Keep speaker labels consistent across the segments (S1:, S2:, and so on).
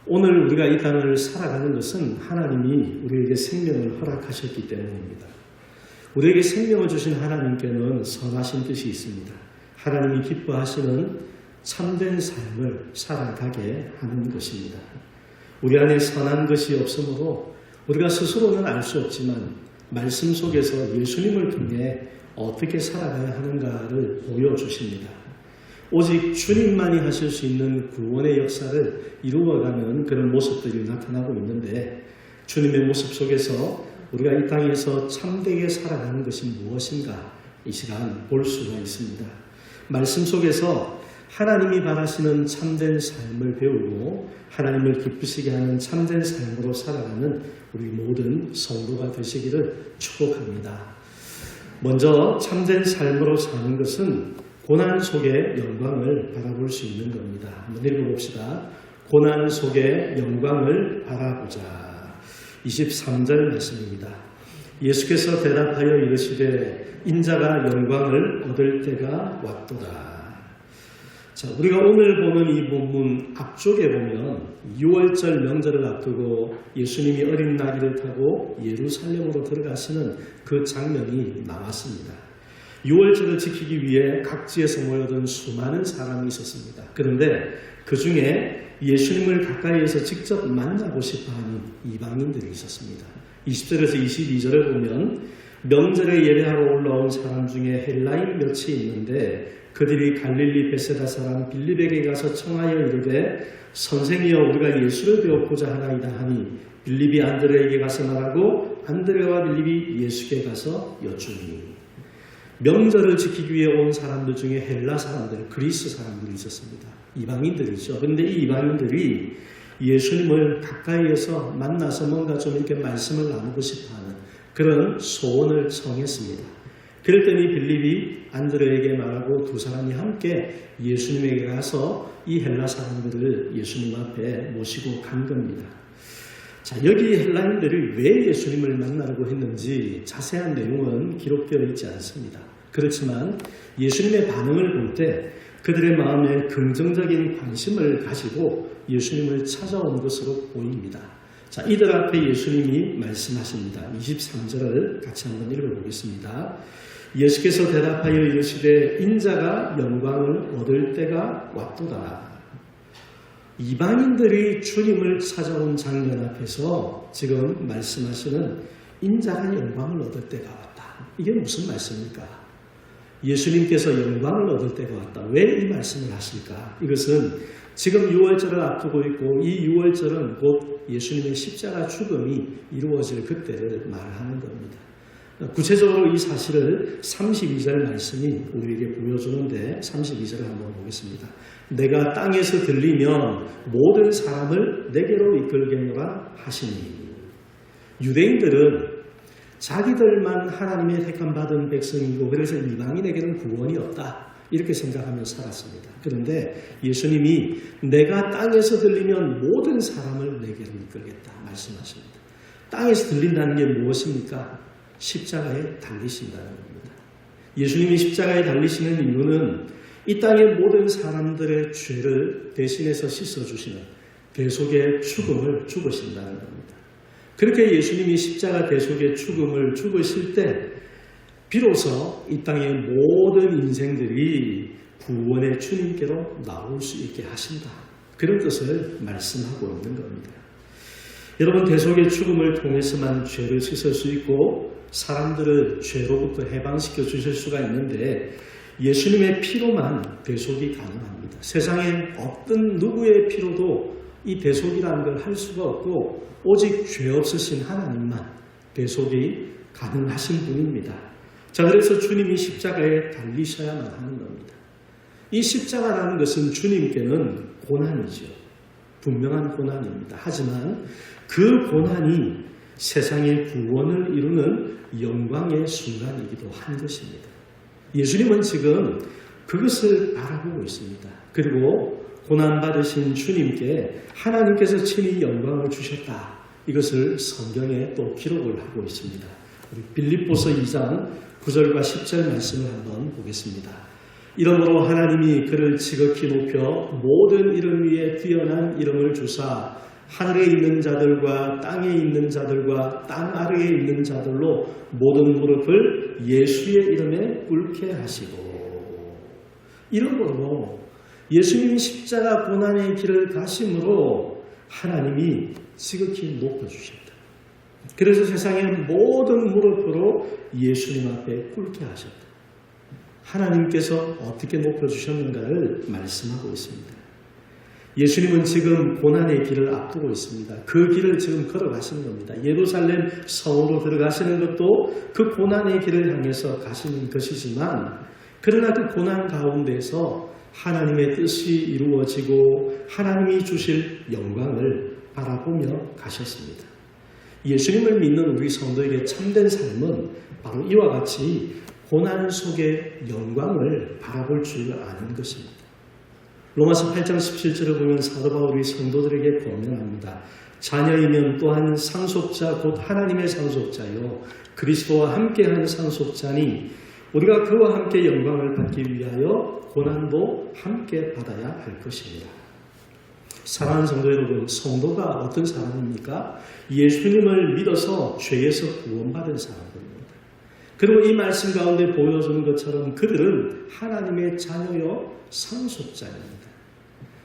S1: 오늘 우리가 이 땅을 살아가는 것은 하나님이 우리에게 생명을 허락하셨기 때문입니다. 우리에게 생명을 주신 하나님께는 선하신 뜻이 있습니다. 하나님이 기뻐하시는 참된 삶을 살아가게 하는 것입니다. 우리 안에 선한 것이 없으므로 우리가 스스로는 알 수 없지만 말씀 속에서 예수님을 통해 어떻게 살아가야 하는가를 보여주십니다. 오직 주님만이 하실 수 있는 구원의 역사를 이루어가는 그런 모습들이 나타나고 있는데, 주님의 모습 속에서 우리가 이 땅에서 참되게 살아가는 것이 무엇인가 이 시간 볼 수가 있습니다. 말씀 속에서 하나님이 바라시는 참된 삶을 배우고 하나님을 기쁘시게 하는 참된 삶으로 살아가는 우리 모든 성도가 되시기를 축복합니다. 먼저 참된 삶으로 사는 것은 고난 속의 영광을 바라볼 수 있는 겁니다. 한번 읽어봅시다. 고난 속의 영광을 바라보자. 23절 말씀입니다. 예수께서 대답하여 이르시되 인자가 영광을 얻을 때가 왔도다. 자, 우리가 오늘 보는 이 본문 앞쪽에 보면 6월절 명절을 앞두고 예수님이 어린 나귀를 타고 예루살렘으로 들어가시는 그 장면이 나왔습니다. 6월절을 지키기 위해 각지에서 모여든 수많은 사람이 있었습니다. 그런데 그 중에 예수님을 가까이에서 직접 만나고 싶어하는 이방인들이 있었습니다. 20절에서 22절을 보면 명절에 예배하러 올라온 사람 중에 헬라인 몇이 있는데 그들이 갈릴리 베세다 사람 빌립에게 가서 청하여 이르되 선생이여 우리가 예수를 배우고자 하나이다 하니 빌립이 안드레에게 가서 말하고 안드레와 빌립이 예수께 가서 여쭈니. 명절을 지키기 위해 온 사람들 중에 헬라 사람들, 그리스 사람들이 있었습니다. 이방인들이죠. 그런데 이 이방인들이 예수님을 가까이에서 만나서 뭔가 좀 이렇게 말씀을 나누고 싶어하는 그런 소원을 청했습니다. 그랬더니 빌립이 안드레에게 말하고 두 사람이 함께 예수님에게 가서 이 헬라 사람들을 예수님 앞에 모시고 간 겁니다. 자, 여기 헬라인들이 왜 예수님을 만나려고 했는지 자세한 내용은 기록되어 있지 않습니다. 그렇지만 예수님의 반응을 볼 때 그들의 마음에 긍정적인 관심을 가지고 예수님을 찾아온 것으로 보입니다. 자, 이들 앞에 예수님이 말씀하십니다. 23절을 같이 한번 읽어보겠습니다. 예수께서 대답하여 이르시되 인자가 영광을 얻을 때가 왔도다. 이방인들이 주님을 찾아온 장면 앞에서 지금 말씀하시는 인자가 영광을 얻을 때가 왔다. 이게 무슨 말씀입니까? 예수님께서 영광을 얻을 때가 왔다. 왜 이 말씀을 하실까? 이것은 지금 6월절을 앞두고 있고 이 6월절은 곧 예수님의 십자가 죽음이 이루어질 그때를 말하는 겁니다. 구체적으로 이 사실을 32절 말씀이 우리에게 보여주는데 32절을 한번 보겠습니다. 내가 땅에서 들리면 모든 사람을 내게로 이끌겠노라 하시니. 유대인들은 자기들만 하나님의 택함받은 백성이고 그래서 이방인에게는 구원이 없다 이렇게 생각하며 살았습니다. 그런데 예수님이 내가 땅에서 들리면 모든 사람을 내게로 이끌겠다 말씀하십니다. 땅에서 들린다는 게 무엇입니까? 십자가에 달리신다는 겁니다. 예수님이 십자가에 달리시는 이유는 이 땅의 모든 사람들의 죄를 대신해서 씻어주시는 대속의 죽음을 죽으신다는 겁니다. 그렇게 예수님이 십자가 대속의 죽음을 죽으실 때 비로소 이 땅의 모든 인생들이 구원의 주님께로 나올 수 있게 하신다. 그런 뜻을 말씀하고 있는 겁니다. 여러분, 대속의 죽음을 통해서만 죄를 씻을 수 있고 사람들을 죄로부터 해방시켜 주실 수가 있는데 예수님의 피로만 대속이 가능합니다. 세상에 어떤 누구의 피로도 이 대속이라는 걸 할 수가 없고 오직 죄 없으신 하나님만 대속이 가능하신 분입니다. 자, 그래서 주님이 십자가에 달리셔야만 하는 겁니다. 이 십자가라는 것은 주님께는 고난이죠. 분명한 고난입니다. 하지만 그 고난이 세상의 구원을 이루는 영광의 순간이기도 한 것입니다. 예수님은 지금 그것을 바라보고 있습니다. 그리고 고난받으신 주님께 하나님께서 친히 영광을 주셨다. 이것을 성경에 또 기록을 하고 있습니다. 우리 빌립보서 2장 9절과 10절 말씀을 한번 보겠습니다. 이러므로 하나님이 그를 지극히 높여 모든 이름 위에 뛰어난 이름을 주사 하늘에 있는 자들과 땅에 있는 자들과 땅 아래에 있는 자들로 모든 무릎을 예수의 이름에 꿇게 하시고, 이러므로 예수님이 십자가 고난의 길을 가심으로 하나님이 지극히 높여주셨다. 그래서 세상의 모든 무릎으로 예수님 앞에 꿇게 하셨다. 하나님께서 어떻게 높여주셨는가를 말씀하고 있습니다. 예수님은 지금 고난의 길을 앞두고 있습니다. 그 길을 지금 걸어가시는 겁니다. 예루살렘 성으로 들어가시는 것도 그 고난의 길을 향해서 가시는 것이지만, 그러나 그 고난 가운데서 하나님의 뜻이 이루어지고 하나님이 주실 영광을 바라보며 가셨습니다. 예수님을 믿는 우리 성도에게 참된 삶은 바로 이와 같이 고난 속의 영광을 바라볼 줄 아는 것입니다. 로마서 8장 17절을 보면 사도 바울이 성도들에게 권면합니다. 자녀이면 또한 상속자 곧 하나님의 상속자요 그리스도와 함께하는 상속자니 우리가 그와 함께 영광을 받기 위하여 고난도 함께 받아야 할 것입니다. 사랑하는 성도 여러분, 성도가 어떤 사람입니까? 예수님을 믿어서 죄에서 구원받은 사람들입니다. 그리고 이 말씀 가운데 보여주는 것처럼 그들은 하나님의 자녀요 상속자입니다.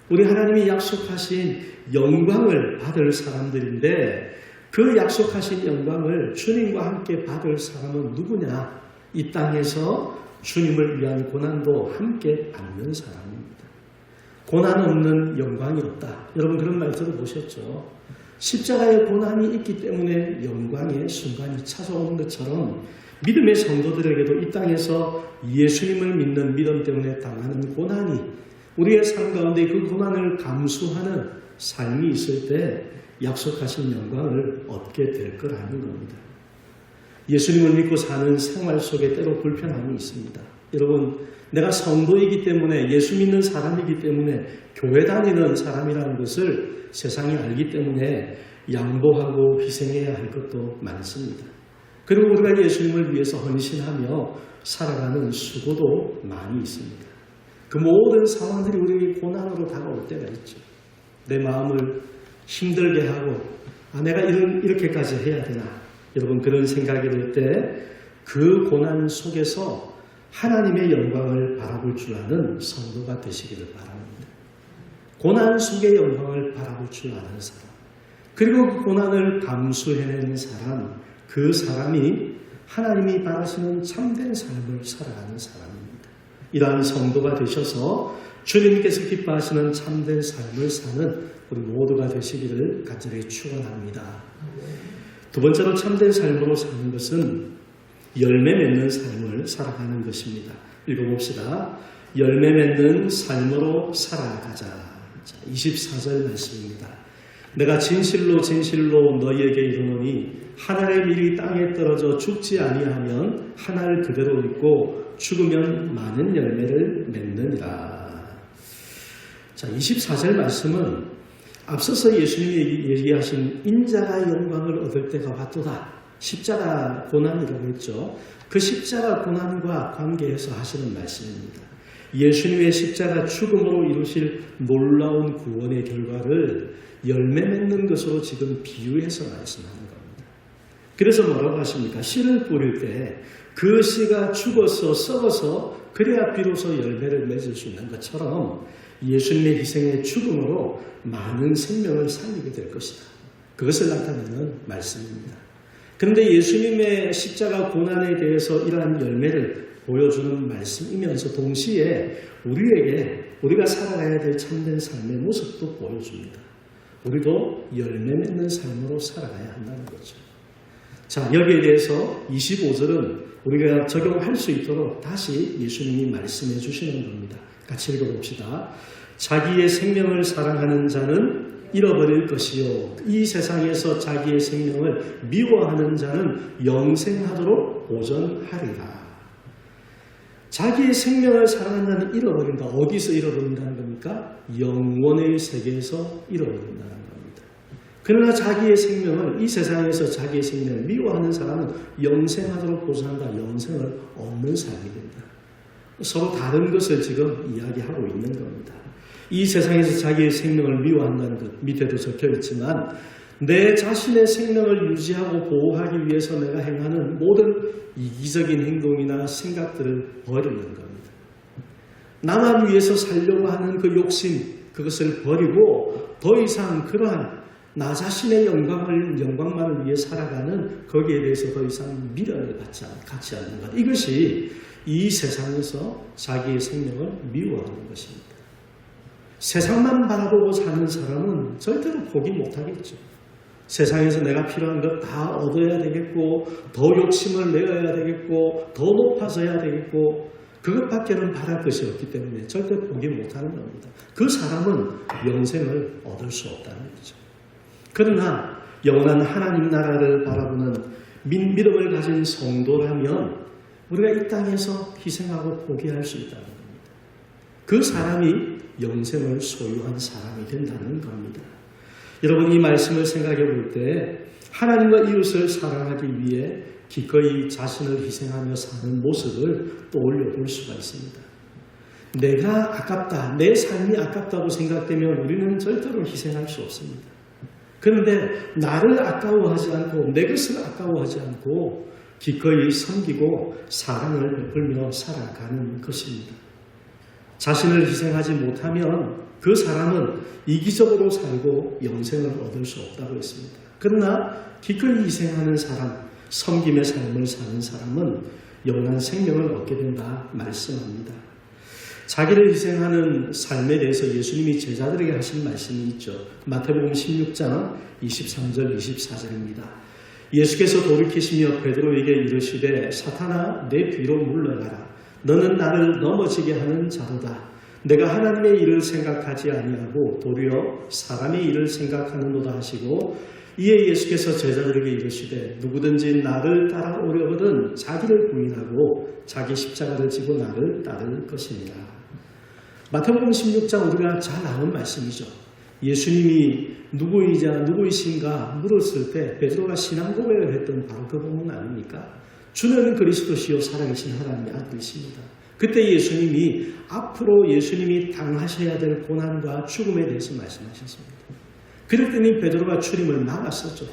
S1: 우리 하나님이 약속하신 영광을 받을 사람들인데, 그 약속하신 영광을 주님과 함께 받을 사람은 누구냐? 이 땅에서 주님을 위한 고난도 함께 받는 사람입니다. 고난 없는 영광이 없다. 여러분 그런 말 들어보셨죠? 십자가의 고난이 있기 때문에 영광의 순간이 찾아오는 것처럼 믿음의 성도들에게도 이 땅에서 예수님을 믿는 믿음 때문에 당하는 고난이, 우리의 삶 가운데 그 고난을 감수하는 삶이 있을 때 약속하신 영광을 얻게 될 거라는 겁니다. 예수님을 믿고 사는 생활 속에 때로 불편함이 있습니다. 여러분, 내가 성도이기 때문에, 예수 믿는 사람이기 때문에, 교회 다니는 사람이라는 것을 세상이 알기 때문에 양보하고 희생해야 할 것도 많습니다. 그리고 우리가 예수님을 위해서 헌신하며 살아가는 수고도 많이 있습니다. 그 모든 상황들이 우리에게 고난으로 다가올 때가 있죠. 내 마음을 힘들게 하고 내가 이렇게까지 해야 되나, 여러분 그런 생각이 들 때 그 고난 속에서 하나님의 영광을 바라볼 줄 아는 성도가 되시기를 바랍니다. 고난 속의 영광을 바라볼 줄 아는 사람, 그리고 그 고난을 감수해내는 사람, 그 사람이 하나님이 바라시는 참된 삶을 살아가는 사람입니다. 이러한 성도가 되셔서 주님께서 기뻐하시는 참된 삶을 사는 우리 모두가 되시기를 간절히 축원합니다. 두 번째로 참된 삶으로 사는 것은 열매 맺는 삶을 살아가는 것입니다. 읽어봅시다. 열매 맺는 삶으로 살아가자. 24절 말씀입니다. 내가 진실로 진실로 너희에게 이르노니 한 알의 밀이 땅에 떨어져 죽지 아니하면 한 알 그대로 있고 죽으면 많은 열매를 맺느니라. 자, 24절 말씀은 앞서서 예수님이 얘기하신 인자가 영광을 얻을 때가 왔도다. 십자가 고난이라고 했죠. 그 십자가 고난과 관계해서 하시는 말씀입니다. 예수님의 십자가 죽음으로 이루실 놀라운 구원의 결과를 열매 맺는 것으로 지금 비유해서 말씀하는 겁니다. 그래서 뭐라고 하십니까? 씨를 뿌릴 때 그 씨가 죽어서 썩어서 그래야 비로소 열매를 맺을 수 있는 것처럼 예수님의 희생의 죽음으로 많은 생명을 살리게 될 것이다. 그것을 나타내는 말씀입니다. 그런데 예수님의 십자가 고난에 대해서 이러한 열매를 보여주는 말씀이면서 동시에 우리가 살아가야 될 참된 삶의 모습도 보여줍니다. 우리도 열매 맺는 삶으로 살아가야 한다는 거죠. 자, 여기에 대해서 25절은 우리가 적용할 수 있도록 다시 예수님이 말씀해 주시는 겁니다. 같이 읽어봅시다. 자기의 생명을 사랑하는 자는 잃어버릴 것이요 이 세상에서 자기의 생명을 미워하는 자는 영생하도록 보전하리라. 자기의 생명을 사랑하는 자는 잃어버린다. 어디서 잃어버린다는 겁니까? 영원의 세계에서 잃어버린다는 겁니다. 그러나 자기의 생명을, 이 세상에서 자기의 생명을 미워하는 사람은 영생하도록 보전한다. 영생을 얻는 삶이 된다. 서로 다른 것을 지금 이야기하고 있는 겁니다. 이 세상에서 자기의 생명을 미워한다는 것 밑에도 적혀 있지만 내 자신의 생명을 유지하고 보호하기 위해서 내가 행하는 모든 이기적인 행동이나 생각들을 버리는 겁니다. 나만 위해서 살려고 하는 그 욕심, 그것을 버리고 더 이상 그러한 나 자신의 영광만을 위해 살아가는 거기에 대해서 더 이상 미련을 갖지 않는 것. 이것이 이 세상에서 자기의 생명을 미워하는 것입니다. 세상만 바라보고 사는 사람은 절대로 포기 못하겠죠. 세상에서 내가 필요한 것 다 얻어야 되겠고, 더 욕심을 내어야 되겠고, 더 높아져야 되겠고, 그것밖에는 바랄 것이 없기 때문에 절대 포기 못하는 겁니다. 그 사람은 영생을 얻을 수 없다는 거죠. 그러나 영원한 하나님 나라를 바라보는 믿음을 가진 성도라면 우리가 이 땅에서 희생하고 포기할 수 있다는 겁니다. 그 사람이 영생을 소유한 사람이 된다는 겁니다. 여러분, 이 말씀을 생각해 볼 때 하나님과 이웃을 사랑하기 위해 기꺼이 자신을 희생하며 사는 모습을 떠올려 볼 수가 있습니다. 내가 아깝다, 내 삶이 아깝다고 생각되면 우리는 절대로 희생할 수 없습니다. 그런데 나를 아까워하지 않고 내 것을 아까워하지 않고 기꺼이 섬기고 사랑을 베풀며 살아가는 것입니다. 자신을 희생하지 못하면 그 사람은 이기적으로 살고 영생을 얻을 수 없다고 했습니다. 그러나 기꺼이 희생하는 사람, 섬김의 삶을 사는 사람은 영원한 생명을 얻게 된다 말씀합니다. 자기를 희생하는 삶에 대해서 예수님이 제자들에게 하신 말씀이 있죠. 마태복음 16장 23절 24절입니다. 예수께서 돌이키시며 베드로에게 이르시되 사탄아 내 뒤로 물러가라. 너는 나를 넘어지게 하는 자로다. 내가 하나님의 일을 생각하지 아니하고 도리어 사람의 일을 생각하는도다 하시고 이에 예수께서 제자들에게 이르시되 누구든지 나를 따라오려거든 자기를 부인하고 자기 십자가를 지고 나를 따를 것이니라. 마태복음 16장 우리가 잘 아는 말씀이죠. 예수님이 누구이신가 물었을 때 베드로가 신앙 고백을 했던 바로 그 부분 아닙니까? 주는 그리스도시요 살아계신 하나님의 아들이십니다. 그때 예수님이 앞으로 예수님이 당하셔야 될 고난과 죽음에 대해서 말씀하셨습니다. 그랬더니 베드로가 출임을 막았었죠.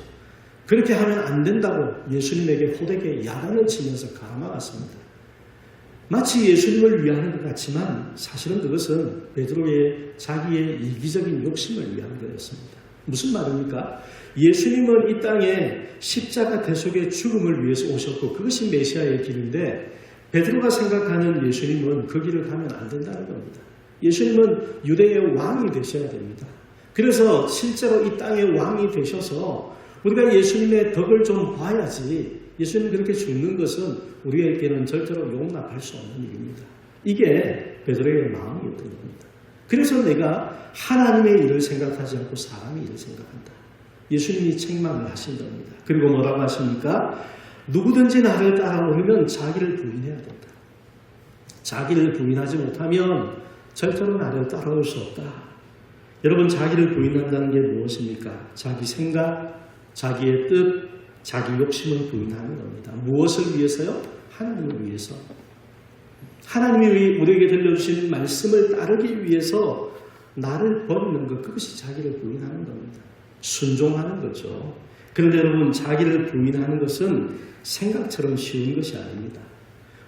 S1: 그렇게 하면 안 된다고 예수님에게 호되게 야단을 치면서 가로막았습니다. 마치 예수님을 위하는 것 같지만 사실은 그것은 베드로의 자기의 이기적인 욕심을 위한 거였습니다. 무슨 말입니까? 예수님은 이 땅에 십자가 대속의 죽음을 위해서 오셨고 그것이 메시아의 길인데 베드로가 생각하는 예수님은 그 길을 가면 안 된다는 겁니다. 예수님은 유대의 왕이 되셔야 됩니다. 그래서 실제로 이 땅의 왕이 되셔서 우리가 예수님의 덕을 좀 봐야지 예수님 그렇게 죽는 것은 우리에게는 절대로 용납할 수 없는 일입니다. 이게 베드로의 마음이었던 겁니다. 그래서 내가 하나님의 일을 생각하지 않고 사람의 일을 생각한다. 예수님이 책망을 하신 겁니다. 그리고 뭐라고 하십니까? 누구든지 나를 따라오려면 자기를 부인해야 된다. 자기를 부인하지 못하면 절대로 나를 따라올 수 없다. 여러분, 자기를 부인한다는 게 무엇입니까? 자기 생각, 자기의 뜻, 자기 욕심을 부인하는 겁니다. 무엇을 위해서요? 하나님을 위해서. 하나님이 우리에게 들려주신 말씀을 따르기 위해서 나를 버리는 것, 그것이 자기를 부인하는 겁니다. 순종하는 거죠. 그런데 여러분, 자기를 부인하는 것은 생각처럼 쉬운 것이 아닙니다.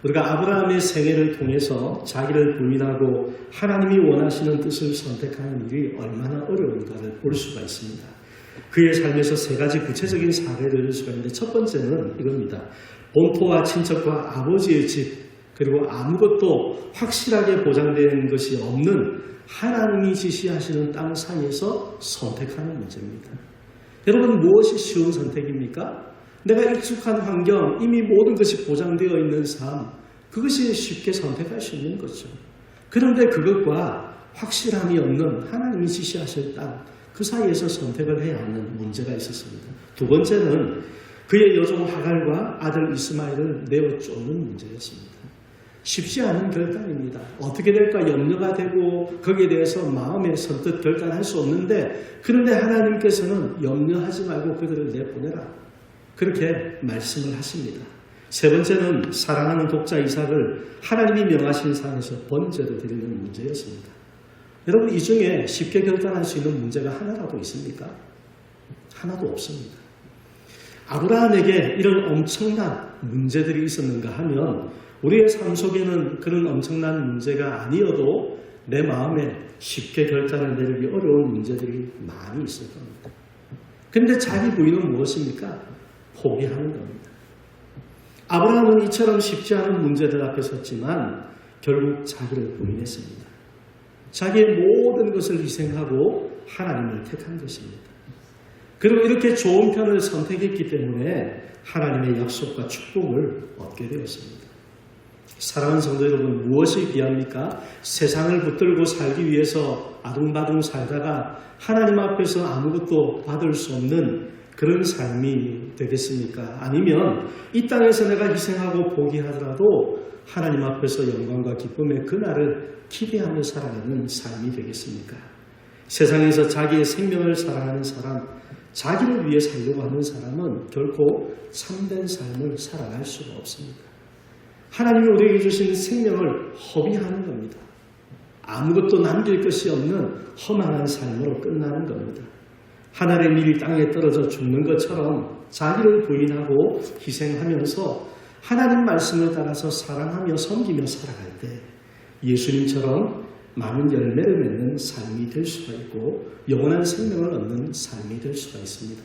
S1: 우리가 아브라함의 생애를 통해서 자기를 부인하고 하나님이 원하시는 뜻을 선택하는 일이 얼마나 어려운가를 볼 수가 있습니다. 그의 삶에서 세 가지 구체적인 사례를 들 수가 있는데 첫 번째는 이겁니다. 본토와 친척과 아버지의 집, 그리고 아무것도 확실하게 보장된 것이 없는 하나님이 지시하시는 땅 사이에서 선택하는 문제입니다. 여러분, 무엇이 쉬운 선택입니까? 내가 익숙한 환경, 이미 모든 것이 보장되어 있는 삶, 그것이 쉽게 선택할 수 있는 거죠. 그런데 그것과 확실함이 없는 하나님이 지시하실 땅, 그 사이에서 선택을 해야 하는 문제가 있었습니다. 두 번째는 그의 여종 하갈과 아들 이스마엘을 내어 쫓는 문제였습니다. 쉽지 않은 결단입니다. 어떻게 될까 염려가 되고 거기에 대해서 마음에 선뜻 결단할 수 없는데 그런데 하나님께서는 염려하지 말고 그들을 내보내라. 그렇게 말씀을 하십니다. 세 번째는 사랑하는 독자 이삭을 하나님이 명하신 산에서 번제로 드리는 문제였습니다. 여러분, 이 중에 쉽게 결단할 수 있는 문제가 하나라도 있습니까? 하나도 없습니다. 아브라함에게 이런 엄청난 문제들이 있었는가 하면 우리의 삶 속에는 그런 엄청난 문제가 아니어도 내 마음에 쉽게 결단을 내리기 어려운 문제들이 많이 있을 겁니다. 그런데 자기 부인은 무엇입니까? 포기하는 겁니다. 아브라함은 이처럼 쉽지 않은 문제들 앞에 섰지만 결국 자기를 부인했습니다. 자기의 모든 것을 희생하고 하나님을 택한 것입니다. 그리고 이렇게 좋은 편을 선택했기 때문에 하나님의 약속과 축복을 얻게 되었습니다. 사랑하는 성도 여러분, 무엇이 귀합니까? 세상을 붙들고 살기 위해서 아둥바둥 살다가 하나님 앞에서 아무것도 받을 수 없는 그런 삶이 되겠습니까? 아니면 이 땅에서 내가 희생하고 포기하더라도 하나님 앞에서 영광과 기쁨의 그날을 기대하며 살아가는 삶이 되겠습니까? 세상에서 자기의 생명을 사랑하는 사람, 자기를 위해 살려고 하는 사람은 결코 참된 삶을 살아갈 수가 없습니다. 하나님이 우리에게 주신 생명을 허비하는 겁니다. 아무것도 남길 것이 없는 허망한 삶으로 끝나는 겁니다. 하늘의 밀이 땅에 떨어져 죽는 것처럼 자기를 부인하고 희생하면서 하나님 말씀을 따라서 사랑하며 섬기며 살아갈 때 예수님처럼 많은 열매를 맺는 삶이 될 수가 있고 영원한 생명을 얻는 삶이 될 수가 있습니다.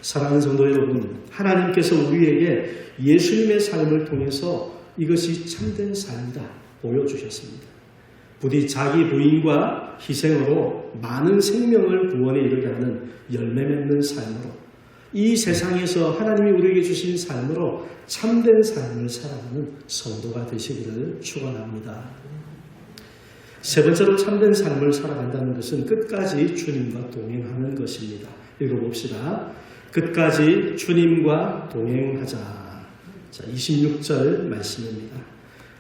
S1: 사랑하는 성도 여러분, 하나님께서 우리에게 예수님의 삶을 통해서 이것이 참된 삶이다 보여주셨습니다. 부디 자기 부인과 희생으로 많은 생명을 구원에 이르게 하는 열매 맺는 삶으로 이 세상에서 하나님이 우리에게 주신 삶으로 참된 삶을 살아가는 성도가 되시기를 축원합니다. 세 번째로 참된 삶을 살아간다는 것은 끝까지 주님과 동행하는 것입니다. 읽어봅시다. 끝까지 주님과 동행하자. 자, 26절 말씀입니다.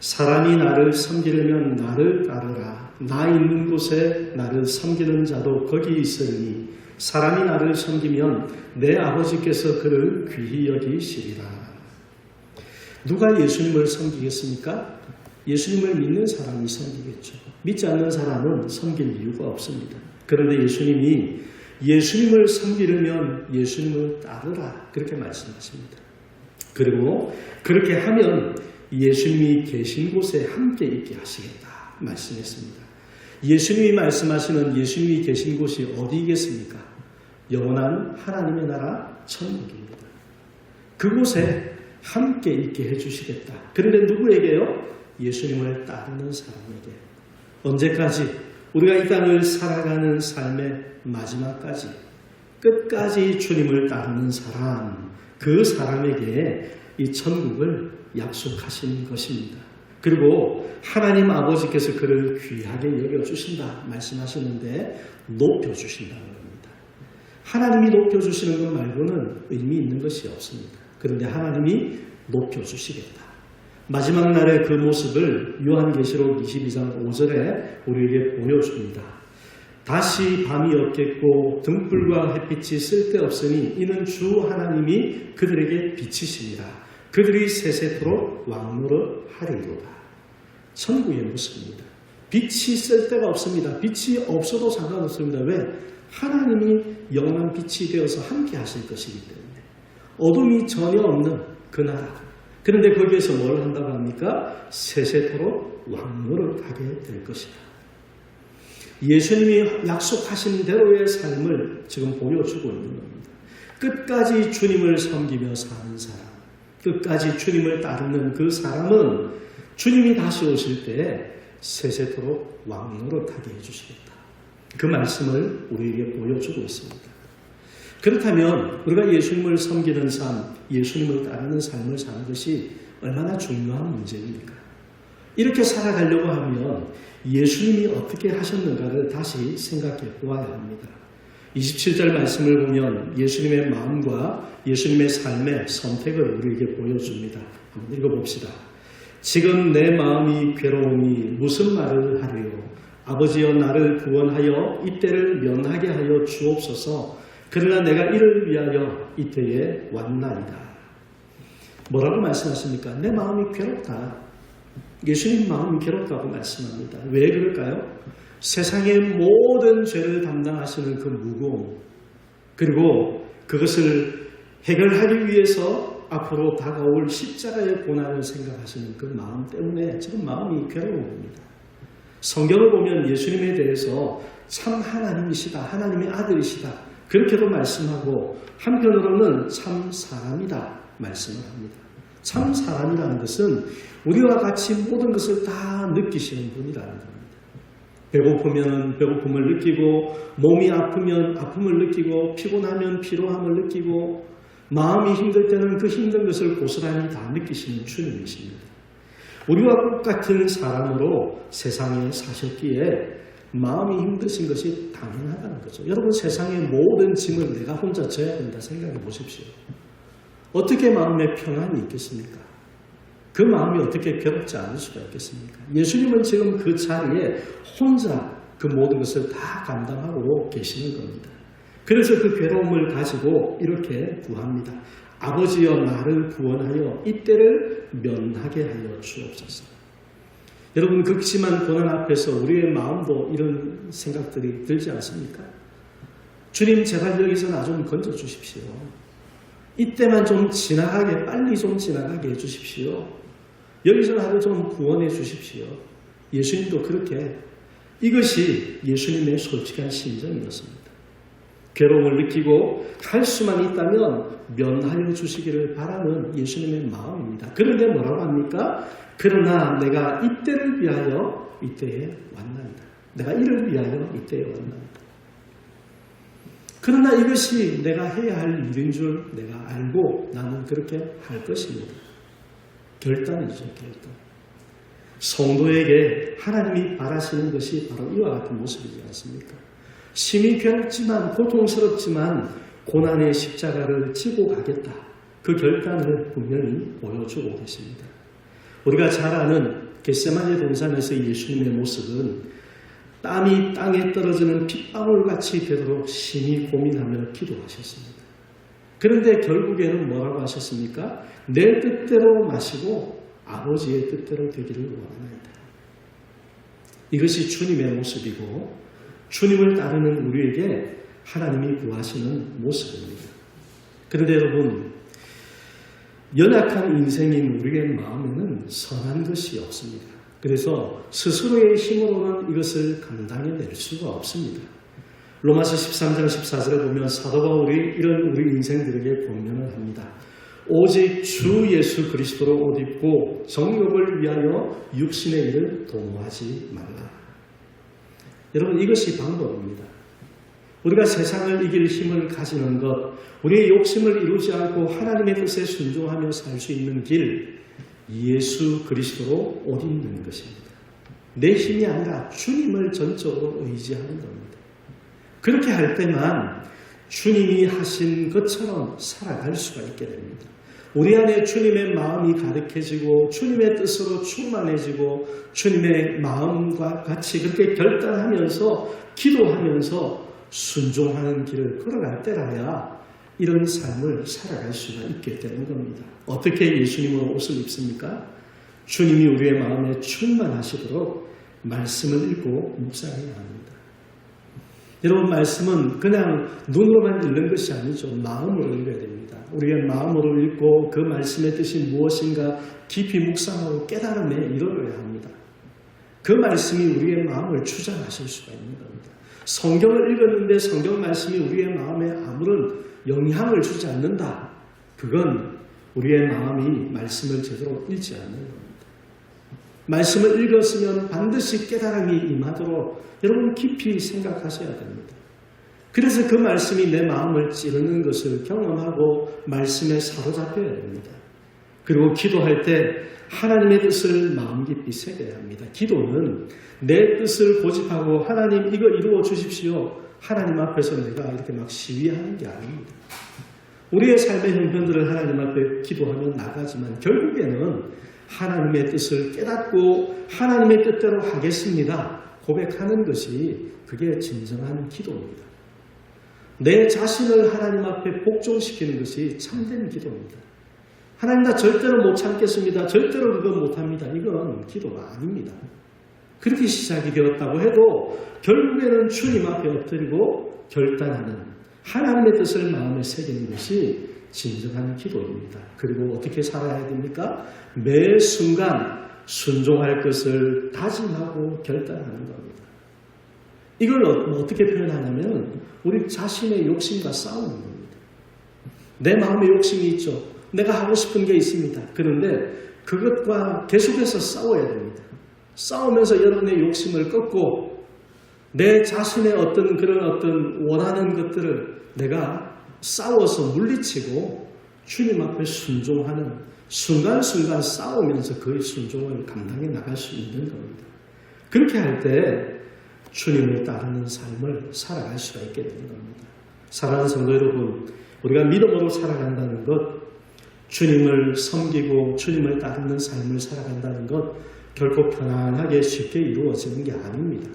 S1: 사람이 나를 섬기려면 나를 따르라. 나 있는 곳에 나를 섬기는 자도 거기 있으니 사람이 나를 섬기면 내 아버지께서 그를 귀히 여기시리라. 누가 예수님을 섬기겠습니까? 예수님을 믿는 사람이 섬기겠죠. 믿지 않는 사람은 섬길 이유가 없습니다. 그런데 예수님이 예수님을 섬기려면 예수님을 따르라 그렇게 말씀하십니다. 그리고 그렇게 하면 예수님이 계신 곳에 함께 있게 하시겠다 말씀했습니다. 예수님이 말씀하시는 예수님이 계신 곳이 어디겠습니까? 영원한 하나님의 나라 천국입니다. 그곳에 함께 있게 해주시겠다. 그런데 누구에게요? 예수님을 따르는 사람에게. 언제까지? 우리가 이 땅을 살아가는 삶의 마지막까지 끝까지 주님을 따르는 사람, 그 사람에게 이 천국을 약속하신 것입니다. 그리고 하나님 아버지께서 그를 귀하게 여겨주신다 말씀하시는데 높여주신다는 겁니다. 하나님이 높여주시는 것 말고는 의미 있는 것이 없습니다. 그런데 하나님이 높여주시겠다. 마지막 날의 그 모습을 요한계시록 22장 5절에 우리에게 보여줍니다. 다시 밤이 없겠고 등불과 햇빛이 쓸데없으니 이는 주 하나님이 그들에게 빛이시니라. 그들이 세세토록 왕노릇하리로다. 천국의 모습입니다. 빛이 쓸데가 없습니다. 빛이 없어도 상관없습니다. 왜? 하나님이 영원한 빛이 되어서 함께 하실 것이기 때문에. 어둠이 전혀 없는 그 나라. 그런데 거기에서 뭘 한다고 합니까? 세세토록 왕노릇하게 될 것이다. 예수님이 약속하신 대로의 삶을 지금 보여주고 있는 겁니다. 끝까지 주님을 섬기며 사는 사람, 끝까지 주님을 따르는 그 사람은 주님이 다시 오실 때에 세세토록 왕노릇하게 해주시겠다. 그 말씀을 우리에게 보여주고 있습니다. 그렇다면 우리가 예수님을 섬기는 삶, 예수님을 따르는 삶을 사는 것이 얼마나 중요한 문제입니까? 이렇게 살아가려고 하면 예수님이 어떻게 하셨는가를 다시 생각해 보아야 합니다. 27절 말씀을 보면 예수님의 마음과 예수님의 삶의 선택을 우리에게 보여줍니다. 한번 읽어봅시다. 지금 내 마음이 괴로우니 무슨 말을 하리요? 아버지여 나를 구원하여 이때를 면하게 하여 주옵소서. 그러나 내가 이를 위하여 이때에 왔나이다. 뭐라고 말씀하십니까? 내 마음이 괴롭다. 예수님 마음이 괴롭다고 말씀합니다. 왜 그럴까요? 세상의 모든 죄를 담당하시는 그 무거움, 그리고 그것을 해결하기 위해서 앞으로 다가올 십자가의 고난을 생각하시는 그 마음 때문에 지금 마음이 괴로운 겁니다. 성경을 보면 예수님에 대해서 참 하나님이시다, 하나님의 아들이시다 그렇게도 말씀하고 한편으로는 참 사람이다 말씀을 합니다. 참 사람이라는 것은 우리와 같이 모든 것을 다 느끼시는 분이라는 겁니다. 배고프면 배고픔을 느끼고, 몸이 아프면 아픔을 느끼고, 피곤하면 피로함을 느끼고, 마음이 힘들 때는 그 힘든 것을 고스란히 다 느끼시는 주님이십니다. 우리와 똑같은 사람으로 세상에 사셨기에 마음이 힘드신 것이 당연하다는 거죠. 여러분, 세상의 모든 짐을 내가 혼자 져야 된다 생각해 보십시오. 어떻게 마음에 평안이 있겠습니까? 그 마음이 어떻게 괴롭지 않을 수가 있겠습니까? 예수님은 지금 그 자리에 혼자 그 모든 것을 다 감당하고 계시는 겁니다. 그래서 그 괴로움을 가지고 이렇게 구합니다. 아버지여 나를 구원하여 이때를 면하게 하여 주옵소서. 여러분, 극심한 고난 앞에서 우리의 마음도 이런 생각들이 들지 않습니까? 주님, 제발 여기서 나 좀 건져 주십시오. 이때만 좀 지나가게, 빨리 좀 지나가게 해주십시오. 여기서 나를 좀 구원해 주십시오. 예수님도 그렇게, 이것이 예수님의 솔직한 심정이었습니다. 괴로움을 느끼고 할 수만 있다면 면하여 주시기를 바라는 예수님의 마음입니다. 그런데 뭐라고 합니까? 그러나 내가 이때를 위하여 이때에 왔나이다. 내가 이를 위하여 이때에 왔나이다. 그러나 이것이 내가 해야 할 일인 줄 내가 알고 나는 그렇게 할 것입니다. 결단이죠, 결단. 성도에게 하나님이 바라시는 것이 바로 이와 같은 모습이지 않습니까? 심히 괴롭지만, 고통스럽지만 고난의 십자가를 지고 가겠다. 그 결단을 분명히 보여주고 계십니다. 우리가 잘 아는 겟세마네 동산에서 예수님의 모습은 땀이 땅에 떨어지는 핏방울같이 되도록 심히 고민하며 기도하셨습니다. 그런데 결국에는 뭐라고 하셨습니까? 내 뜻대로 마시고 아버지의 뜻대로 되기를 원하나이다. 이것이 주님의 모습이고 주님을 따르는 우리에게 하나님이 구하시는 모습입니다. 그런데 여러분, 연약한 인생인 우리의 마음에는 선한 것이 없습니다. 그래서 스스로의 힘으로는 이것을 감당해낼 수가 없습니다. 로마서 13장 14절에 보면 사도 바울이 이런 우리 인생들에게 권면을 합니다. 오직 주 예수 그리스도로 옷 입고 정욕을 위하여 육신의 일을 도모하지 말라. 여러분, 이것이 방법입니다. 우리가 세상을 이길 힘을 가지는 것, 우리의 욕심을 이루지 않고 하나님의 뜻에 순종하며 살 수 있는 길, 예수 그리스도로 옷 입는 것입니다. 내 힘이 아니라 주님을 전적으로 의지하는 겁니다. 그렇게 할 때만 주님이 하신 것처럼 살아갈 수가 있게 됩니다. 우리 안에 주님의 마음이 가득해지고 주님의 뜻으로 충만해지고 주님의 마음과 같이 그렇게 결단하면서 기도하면서 순종하는 길을 걸어갈 때라야 이런 삶을 살아갈 수가 있게 되는 겁니다. 어떻게 예수님으로 옷을 입습니까? 주님이 우리의 마음에 충만하시도록 말씀을 읽고 묵상해야 합니다. 여러분, 말씀은 그냥 눈으로만 읽는 것이 아니죠. 마음으로 읽어야 됩니다. 우리의 마음으로 읽고 그 말씀의 뜻이 무엇인가 깊이 묵상하고 깨달음에 이르러야 합니다. 그 말씀이 우리의 마음을 주장하실 수가 있는 겁니다. 성경을 읽었는데 성경 말씀이 우리의 마음에 아무런 영향을 주지 않는다. 그건 우리의 마음이 말씀을 제대로 읽지 않는 겁니다. 말씀을 읽었으면 반드시 깨달음이 임하도록 여러분 깊이 생각하셔야 됩니다. 그래서 그 말씀이 내 마음을 찌르는 것을 경험하고 말씀에 사로잡혀야 됩니다. 그리고 기도할 때 하나님의 뜻을 마음 깊이 새겨야 합니다. 기도는 내 뜻을 고집하고 하나님 이거 이루어 주십시오. 하나님 앞에서 내가 이렇게 막 시위하는 게 아닙니다. 우리의 삶의 형편들을 하나님 앞에 기도하며 나가지만 결국에는 하나님의 뜻을 깨닫고 하나님의 뜻대로 하겠습니다. 고백하는 것이 그게 진정한 기도입니다. 내 자신을 하나님 앞에 복종시키는 것이 참된 기도입니다. 하나님 나 절대로 못 참겠습니다. 절대로 그건 못합니다. 이건 기도가 아닙니다. 그렇게 시작이 되었다고 해도 결국에는 주님 앞에 엎드리고 결단하는 하나님의 뜻을 마음에 새기는 것이 진정한 기도입니다. 그리고 어떻게 살아야 됩니까? 매 순간 순종할 것을 다짐하고 결단하는 겁니다. 이걸 어떻게 표현하냐면 우리 자신의 욕심과 싸우는 겁니다. 내 마음에 욕심이 있죠. 내가 하고 싶은 게 있습니다. 그런데 그것과 계속해서 싸워야 됩니다. 싸우면서 여러분의 욕심을 꺾고 내 자신의 그런 원하는 것들을 내가 싸워서 물리치고 주님 앞에 순종하는 순간순간 싸우면서 그의 순종을 감당해 나갈 수 있는 겁니다. 그렇게 할 때 주님을 따르는 삶을 살아갈 수가 있게 되는 겁니다. 사랑하는 성도 여러분, 우리가 믿음으로 살아간다는 것, 주님을 섬기고 주님을 따르는 삶을 살아간다는 것 결코 편안하게 쉽게 이루어지는 게 아닙니다.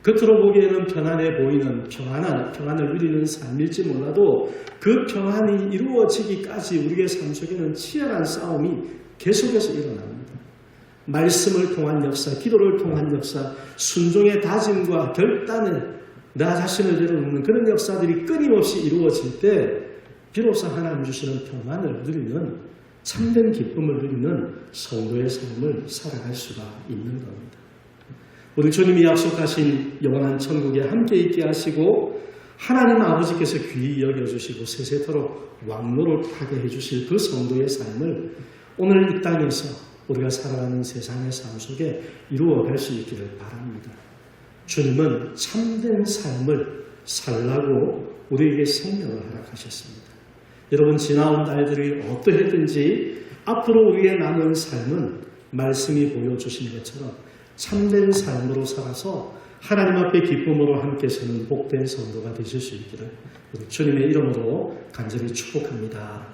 S1: 겉으로 보기에는 편안해 보이는 평안을 누리는 삶일지 몰라도 그 평안이 이루어지기까지 우리의 삶 속에는 치열한 싸움이 계속해서 일어납니다. 말씀을 통한 역사, 기도를 통한 역사, 순종의 다짐과 결단에 나 자신을 내려놓는 그런 역사들이 끊임없이 이루어질 때 비로소 하나님 주시는 평안을 누리는 참된 기쁨을 누리는 성도의 삶을 살아갈 수가 있는 겁니다. 우리 주님이 약속하신 영원한 천국에 함께 있게 하시고 하나님 아버지께서 귀히 여겨주시고 세세토록 왕노릇하게 해주실 그 성도의 삶을 오늘 이 땅에서 우리가 살아가는 세상의 삶 속에 이루어갈 수 있기를 바랍니다. 주님은 참된 삶을 살라고 우리에게 생명을 허락하셨습니다. 여러분 지나온 날들이 어떠했든지 앞으로 우리의 남은 삶은 말씀이 보여주신 것처럼 참된 삶으로 살아서 하나님 앞에 기쁨으로 함께 서는 복된 성도가 되실 수 있기를 우리 주님의 이름으로 간절히 축복합니다.